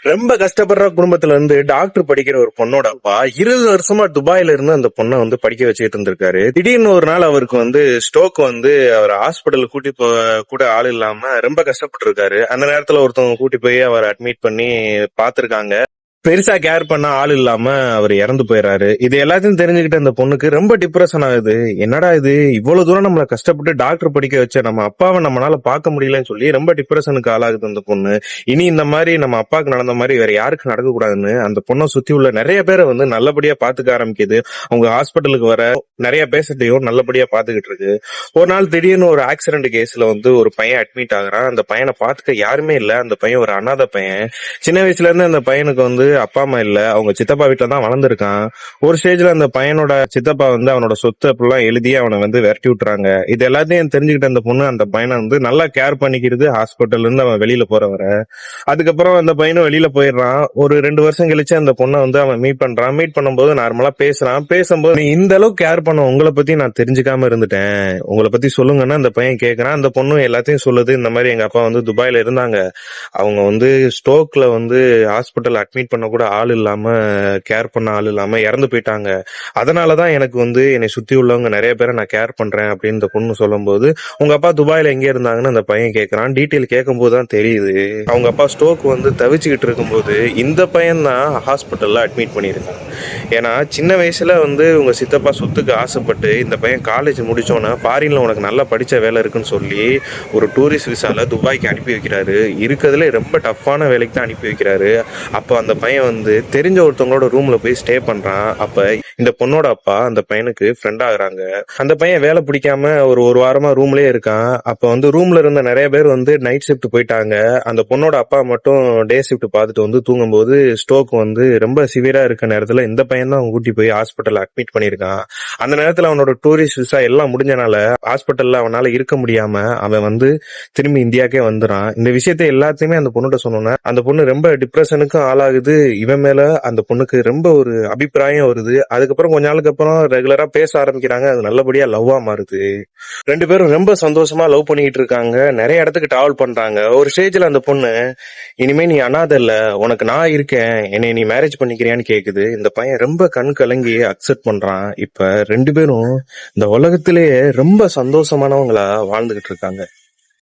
ரொம்ப கஷ்டப்படுற குடும்பத்துல இருந்து டாக்டர் படிக்கிற ஒரு பொண்ணோட அப்பா 20 வருஷமா துபாயில இருந்து அந்த பொண்ணை படிக்க வச்சுட்டு இருந்திருக்காரு. திடீர்னு ஒரு நாள் அவருக்கு ஸ்ட்ரோக் அவர் ஹாஸ்பிட்டல் கூட்டி கூட ஆள் இல்லாம ரொம்ப கஷ்டப்பட்டு இருக்காரு. அந்த நேரத்துல ஒருத்தவங்க கூட்டி போய் அவர் அட்மிட் பண்ணி பாத்துருக்காங்க. பெருசா கேர் பண்ண ஆள் இல்லாம அவர் இறந்து போயிடுறாரு. இது எல்லாத்தையும் தெரிஞ்சுக்கிட்ட அந்த பொண்ணுக்கு ரொம்ப டிப்ரெஷன் ஆகுது. என்னடா இது, இவ்வளவு தூரம் நம்மள கஷ்டப்பட்டு டாக்டர் படிக்க வச்ச நம்ம அப்பாவை நம்மளால பார்க்க முடியலன்னு சொல்லி ரொம்ப டிப்ரெஷனுக்கு ஆளாகுது அந்த பொண்ணு. இனி இந்த மாதிரி நம்ம அப்பாவுக்கு நடந்த மாதிரி வேற யாருக்கு நடக்க கூடாதுன்னு அந்த பொண்ணை சுத்தி உள்ள நிறைய பேரை நல்லபடியா பாத்துக்க ஆரம்பிக்குது. அவங்க ஹாஸ்பிட்டலுக்கு வர நிறைய பேஷண்ட்டையும் நல்லபடியா பாத்துக்கிட்டு இருக்கு. ஒரு நாள் திடீர்னு ஒரு ஆக்சிடென்ட் கேஸ்ல ஒரு பையன் அட்மிட் ஆகுறான். அந்த பையனை பாத்துக்க யாருமே இல்ல. அந்த பையன் ஒரு அனாதை பையன். சின்ன வயசுல இருந்து அந்த பையனுக்கு அப்பா அம்மா இல்ல. அவங்க சித்தப்பா வீட்டுல தான் வளர்ந்துருக்கான். ஒரு ஸ்டேஜ்ல அந்த பையனோட சித்தப்பா அவனோட சொத்து அப்படிலாம் எழுதி அவனை விரட்டி விட்டுறாங்க. இது எல்லாத்தையும் தெரிஞ்சுக்கிட்ட அந்த பொண்ணு அந்த பையனை நல்லா கேர் பண்ணிக்கிறது. ஹாஸ்பிட்டல்ல இருந்து அவன் வெளியில போற வர. அதுக்கப்புறம் அந்த பையனும் வெளியில போயிடுறான். ஒரு 2 வருஷம் கழிச்சு அந்த பொண்ணை அவன் மீட் பண்றான். மீட் பண்ணும்போது நார்மலா பேசுறான். பேசும்போது நீ இந்த அளவுக்கு கேர் பண்ண உங்களை பத்தி நான் தெரிஞ்சுக்காம இருந்துட்டேன், உங்களை பத்தி சொல்லுங்கன்னா அந்த பையன் கேட்கறான். அந்த பொண்ணு எல்லாத்தையும் சொல்லுது. இந்த மாதிரி எங்க அப்பா துபாயில இருந்தாங்க. அவங்க ஸ்ட்ரோக்ல ஹாஸ்பிட்டல் அட்மிட் பண்ண கூட ஆள் இல்லாம, கேர் பண்ண ஆள் இல்லாம இறந்து போயிட்டாங்க. அதனாலதான் எனக்கு என்னை சுத்தி உள்ளவங்க நிறைய பேரை நான் கேர் பண்றேன் அப்படின்னு இந்த பொண்ணு சொல்லும் போது, உங்க அப்பா துபாயில எங்க இருந்தாங்கன்னு அந்த பையன் கேட்கறான். டீட்டெயில் கேட்கும் போதுதான் தெரியுது, அவங்க அப்பா ஸ்ட்ரோக் தவிச்சுக்கிட்டு இருக்கும்போது இந்த பையன் தான் ஹாஸ்பிட்டல்ல அட்மிட் பண்ணிருக்கான். ஏன்னா சின்ன வயசுல உங்க சித்தப்பா சொத்துக்கு ஆசைப்பட்டு இந்த பையன் காலேஜ் முடிச்சோன்னா ஃபாரின்ல உனக்கு நல்லா படிச்ச வேலை இருக்குன்னு சொல்லி ஒரு டூரிஸ்ட் விசால துபாய்க்கு அனுப்பி வைக்கிறாரு. இருக்கிறதுல ரொம்ப டஃப்பான வேலைக்கு தான் அனுப்பி வைக்கிறாரு. அப்ப அந்த பையன் தெரிஞ்ச ஒருத்தவங்களோட ரூம்ல போய் ஸ்டே பண்றான். அப்ப இந்த பொண்ணோட அப்பா அந்த பையனுக்கு ஃப்ரெண்ட் ஆகுறாங்க. அந்த பையன் வேலை பிடிக்காம ஒரு வாரமா ரூம்லயே இருக்கான். அப்ப ரூம்ல இருந்த நிறைய பேர் நைட் ஷிஃப்ட் போயிட்டாங்க. அந்த பொண்ணோட அப்பா மட்டும் டே ஷிஃப்ட் பார்த்துட்டு தூங்கும்போது ஸ்ட்ரோக் ரொம்ப சிவியரா இருக்க நேரத்துல இந்த பையன் தான் கூட்டி போய் ஹாஸ்பிட்டல் அட்மிட் பண்ணிருக்கான். அந்த நேரத்துல அவனோட டூரிஸ்ட் விசா எல்லாம் முடிஞ்சனால ஹாஸ்பிட்டல்ல அவனால இருக்க முடியாம அவன் திரும்பி இந்தியாக்கே வந்துறான். இந்த விஷயத்தை எல்லாத்தையுமே அந்த பொண்ணுகிட்ட சொன்னோன்னா அந்த பொண்ணு ரொம்ப டிப்ரெஷனுக்கும் ஆளாகுது. இவன் மேல அந்த பொண்ணுக்கு ரொம்ப ஒரு அபிப்பிராயம் வருது. அதுக்கப்புறம் கொஞ்ச நாளுக்கு அப்புறம் ரெகுலரா பேச ஆரம்பிக்கிறாங்க. அது நல்லபடியா லவ்வா மாறுது. 2 பேரும் ரொம்ப சந்தோஷமா லவ் பண்ணிட்டு இருக்காங்க. நிறைய இடத்துக்கு டிராவல் பண்றாங்க. ஒரு ஸ்டேஜ்ல அந்த பொண்ணு, இனிமே நீ அனாதை இல்ல, உனக்கு நான் இருக்கேன், என்னை நீ மேரேஜ் பண்ணிக்கிறியான்னு கேக்குது. இந்த பையன் ரொம்ப கண் கலங்கி அக்செப்ட் பண்றான். இப்ப 2 பேரும் இந்த உலகத்திலேயே ரொம்ப சந்தோஷமானவங்களா வாழ்ந்துகிட்டு இருக்காங்க.